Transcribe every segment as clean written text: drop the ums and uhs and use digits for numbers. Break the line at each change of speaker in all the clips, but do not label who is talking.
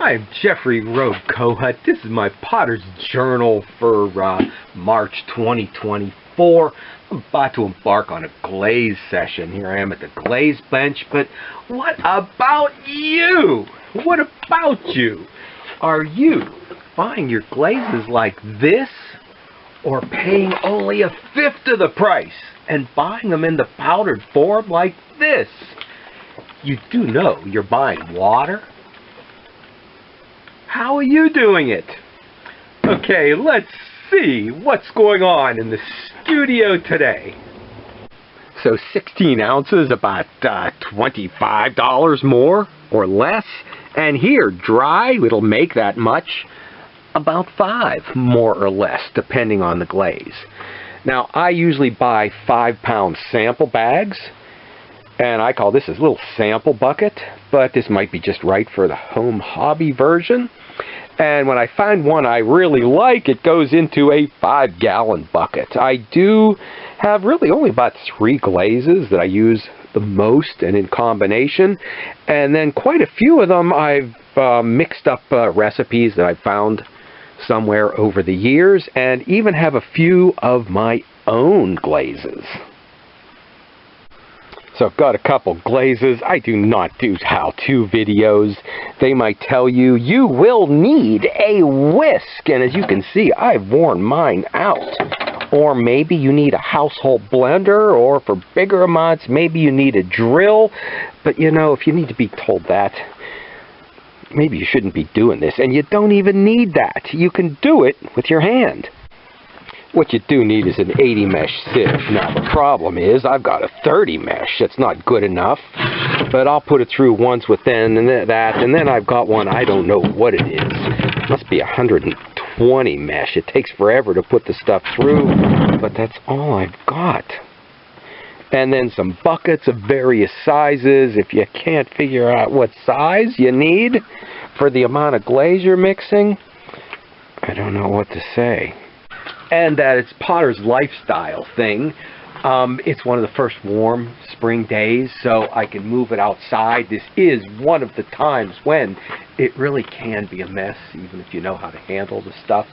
I'm Jeffrey Road Kohut. This is my Potter's Journal for March 2024. I'm about to embark on a glaze session. Here I am at the glaze bench, but what about you? What about you? Are you buying your glazes like this, or paying only 1/5 of the price and buying them in the powdered form like this? You do know you're buying water. How are you doing it? Okay, let's see what's going on in the studio today. So 16 ounces, about $25 more or less. And here, dry, it'll make that much, about $5 more or less, depending on the glaze. Now, I usually buy 5-pound sample bags, and I call this a little sample bucket, but this might be just right for the home hobby version. And when I find one I really like, it goes into a 5-gallon bucket. I do have really only about 3 glazes that I use the most and in combination, and then quite a few of them I've mixed up recipes that I've found somewhere over the years, and even have a few of my own glazes. So I've got a couple glazes. I do not do how-to videos. They might tell you, you will need a whisk. And as you can see, I've worn mine out. Or maybe you need a household blender, or for bigger amounts, maybe you need a drill. But you know, if you need to be told that, maybe you shouldn't be doing this. And you don't even need that. You can do it with your hand. What you do need is an 80 mesh sieve. Now the problem is I've got a 30 mesh. It's not good enough, but I'll put it through once within and that, and then I've got one, I don't know what it is. It must be 120 mesh. It takes forever to put the stuff through, but that's all I've got. And then some buckets of various sizes. If you can't figure out what size you need for the amount of glaze you're mixing, I don't know what to say. And that it's Potter's lifestyle thing. It's one of the first warm spring days, so I can move it outside. This is one of the times when it really can be a mess, even if you know how to handle the stuff.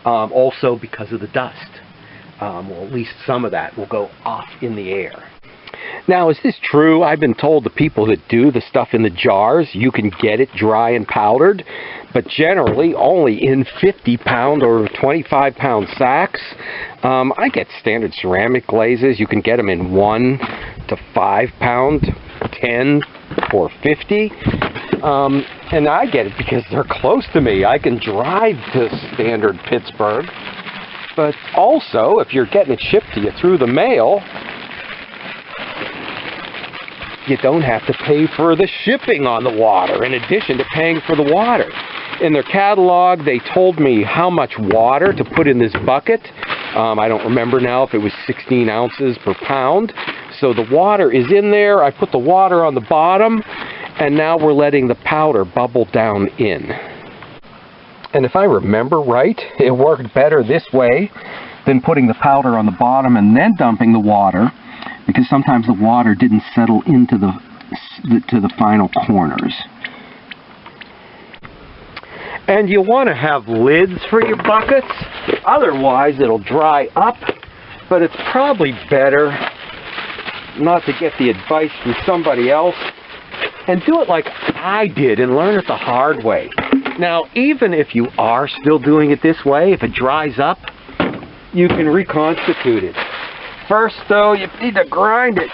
Also because of the dust. Well, at least some of that will go off in the air. Now, is this true? I've been told the people that do the stuff in the jars, you can get it dry and powdered, but generally only in 50-pound or 25-pound sacks. I get standard ceramic glazes. You can get them in 1 to 5-pound, 10 or 50. And I get it because they're close to me. I can drive to standard Pittsburgh. But also, if you're getting it shipped to you through the mail, you don't have to pay for the shipping on the water, in addition to paying for the water. In their catalog, they told me how much water to put in this bucket. I don't remember now if it was 16 ounces per pound. So the water is in there. I put the water on the bottom, and now we're letting the powder bubble down in. And if I remember right, it worked better this way than putting the powder on the bottom and then dumping the water, because sometimes the water didn't settle into the final corners. And you want to have lids for your buckets, otherwise it'll dry up. But it's probably better not to get the advice from somebody else and do it like I did and learn it the hard way. Now, even if you are still doing it this way, if it dries up, you can reconstitute it. First, though, you need to grind it.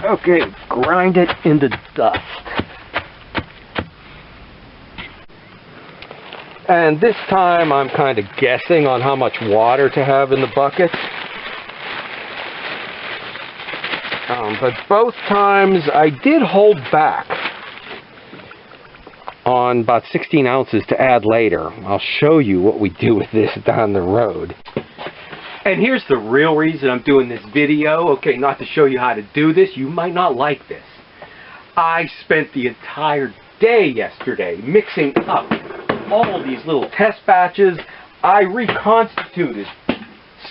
Okay, grind it into dust. And this time, I'm kind of guessing on how much water to have in the bucket. But both times, I did hold back on about 16 ounces to add later. I'll show you what we do with this down the road. And here's the real reason I'm doing this video. Okay, not to show you how to do this. You might not like this. I spent the entire day yesterday mixing up all these little test batches. I reconstituted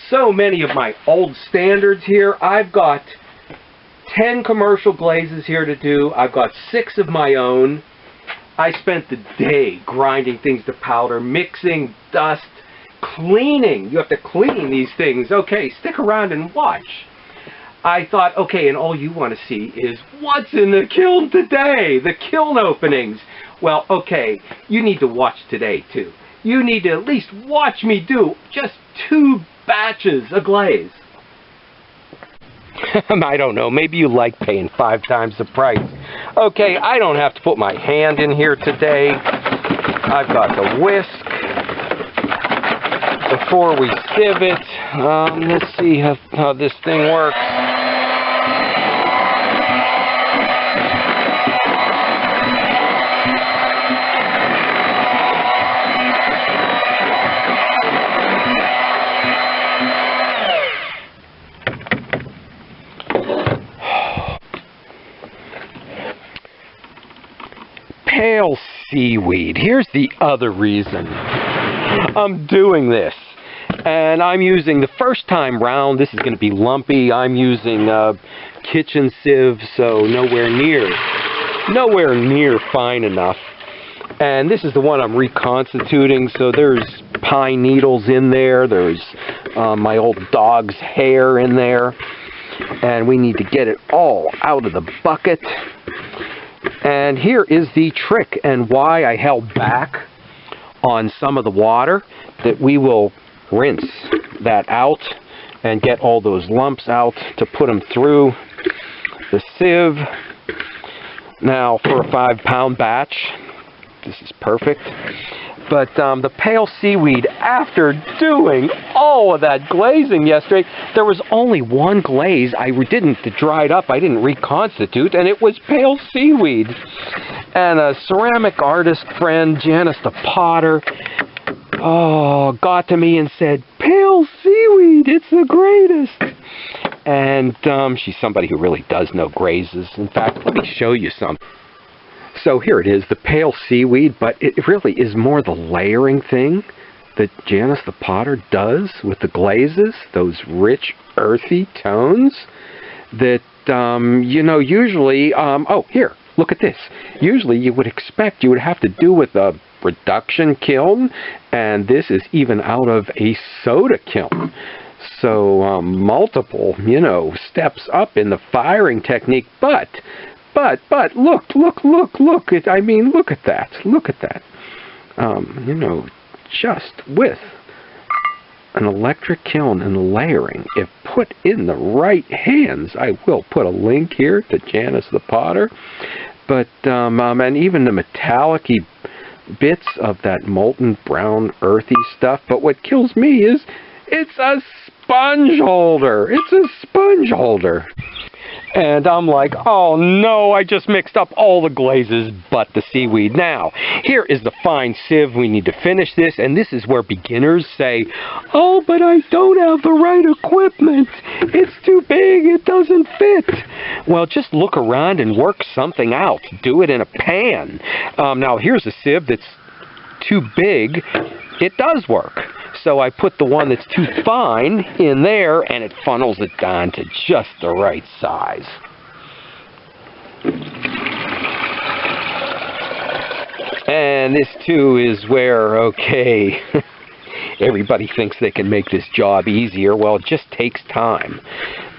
so many of my old standards here. I've got 10 commercial glazes here to do. I've got 6 of my own. I spent the day grinding things to powder, mixing, dust, cleaning. You have to clean these things. Okay, stick around and watch. I thought, okay, and all you want to see is what's in the kiln today, the kiln openings. Well, okay, you need to watch today too. You need to at least watch me do just 2 batches of glaze. I don't know, maybe you like paying 5 times the price. Okay, I don't have to put my hand in here today. I've got the whisk. Before we sieve it, let's see how this thing works. Pale seaweed. Here's the other reason I'm doing this. And I'm using, the first time round, this is going to be lumpy. I'm using kitchen sieve, so nowhere near fine enough. And this is the one I'm reconstituting, so there's pine needles in there. There's my old dog's hair in there. And we need to get it all out of the bucket. And here is the trick and why I held back on some of the water, that we will rinse that out and get all those lumps out to put them through the sieve. Now for a 5-pound batch, this is perfect. But the pale seaweed, after doing all of that glazing yesterday, there was only one glaze I didn't dry it up, I didn't reconstitute, and it was pale seaweed. And a ceramic artist friend, Janice the Potter, got to me and said, "Pale seaweed, it's the greatest." And she's somebody who really does know glazes. In fact, let me show you some. So here it is, the pale seaweed, but it really is more the layering thing that Janice the Potter does with the glazes, those rich, earthy tones that, you know, usually, oh, here, look at this. Usually you would expect you would have to do with a reduction kiln, and this is even out of a soda kiln. So multiple, you know, steps up in the firing technique, but look, I mean, look at that, you know, just with an electric kiln and layering, if put in the right hands. I will put a link here to Janice the Potter, but, and even the metallic-y bits of that molten brown earthy stuff, but what kills me is it's a sponge holder. It's a sponge holder. And I'm like, oh no, I just mixed up all the glazes but the seaweed. Now, here is the fine sieve. We need to finish this, and this is where beginners say, oh, but I don't have the right equipment. It's too big, it doesn't fit. Well, just look around and work something out. Do it in a pan. Now, here's a sieve that's too big. It does work. So I put the one that's too fine in there, and it funnels it down to just the right size. And this too is where, okay, everybody thinks they can make this job easier. Well, it just takes time.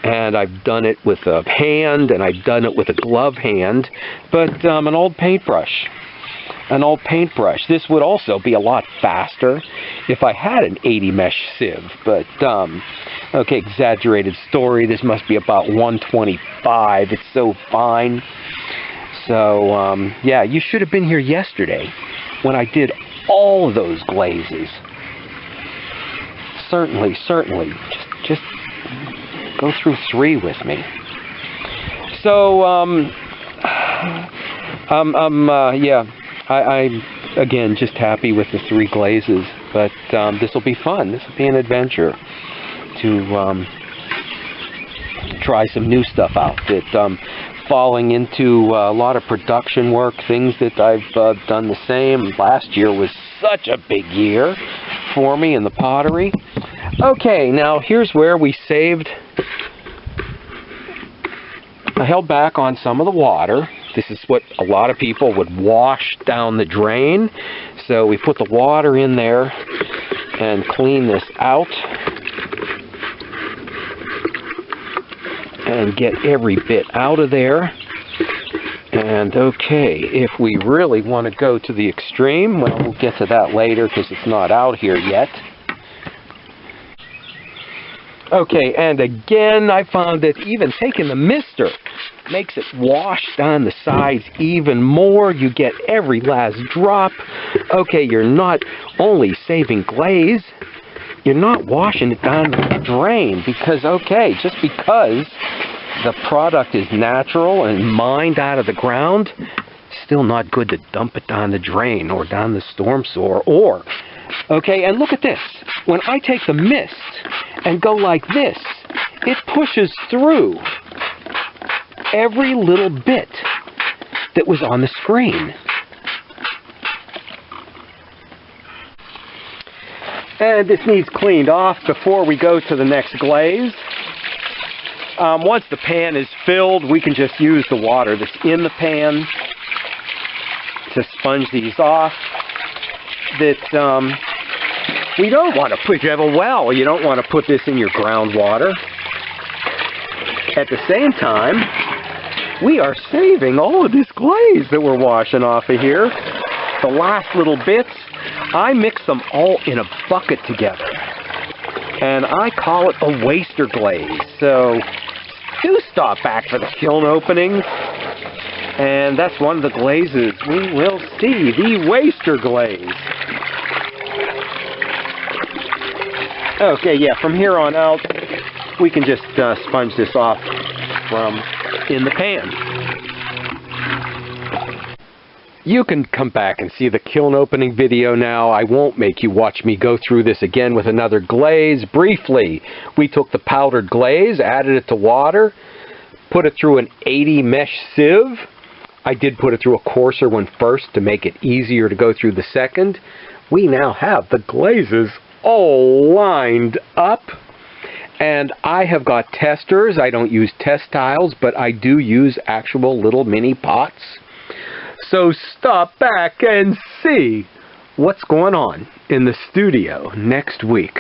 And I've done it with a hand, and I've done it with a glove hand, but an old paintbrush. An old paintbrush. This would also be a lot faster if I had an 80 mesh sieve, but okay, exaggerated story. This must be about 125. It's so fine. So yeah, you should have been here yesterday when I did all of those glazes. Certainly. Just go through 3 with me. So yeah. I'm, again, just happy with the 3 glazes, but this will be fun. This will be an adventure to try some new stuff out. That falling into a lot of production work, things that I've done the same. Last year was such a big year for me in the pottery. Okay, now here's where we saved. I held back on some of the water This is what a lot of people would wash down the drain. So we put the water in there and clean this out and get every bit out of there. And okay, if we really want to go to the extreme, well, we'll get to that later because it's not out here yet. Okay, and again, I found that even taking the mister makes it wash down the sides even more. You get every last drop. Okay, you're not only saving glaze, you're not washing it down the drain because, okay, just because the product is natural and mined out of the ground, it's still not good to dump it down the drain or down the storm sewer or, okay, and look at this. When I take the mist and go like this, it pushes through every little bit that was on the screen. And this needs cleaned off before we go to the next glaze. Once the pan is filled, we can just use the water that's in the pan to sponge these off. That we don't want to put, if you have a well, you don't want to put this in your groundwater. At the same time, we are saving all of this glaze that we're washing off of here. The last little bits, I mix them all in a bucket together. And I call it a waster glaze. So do stop back for the kiln openings. And that's one of the glazes we will see, the waster glaze. Okay, yeah, from here on out, we can just sponge this off from in the pan. You can come back and see the kiln opening video now. I won't make you watch me go through this again with another glaze. Briefly, we took the powdered glaze, added it to water, put it through an 80 mesh sieve. I did put it through a coarser one first to make it easier to go through the second. We now have the glazes all lined up. And I have got testers. I don't use test tiles, but I do use actual little mini pots. So stop back and see what's going on in the studio next week.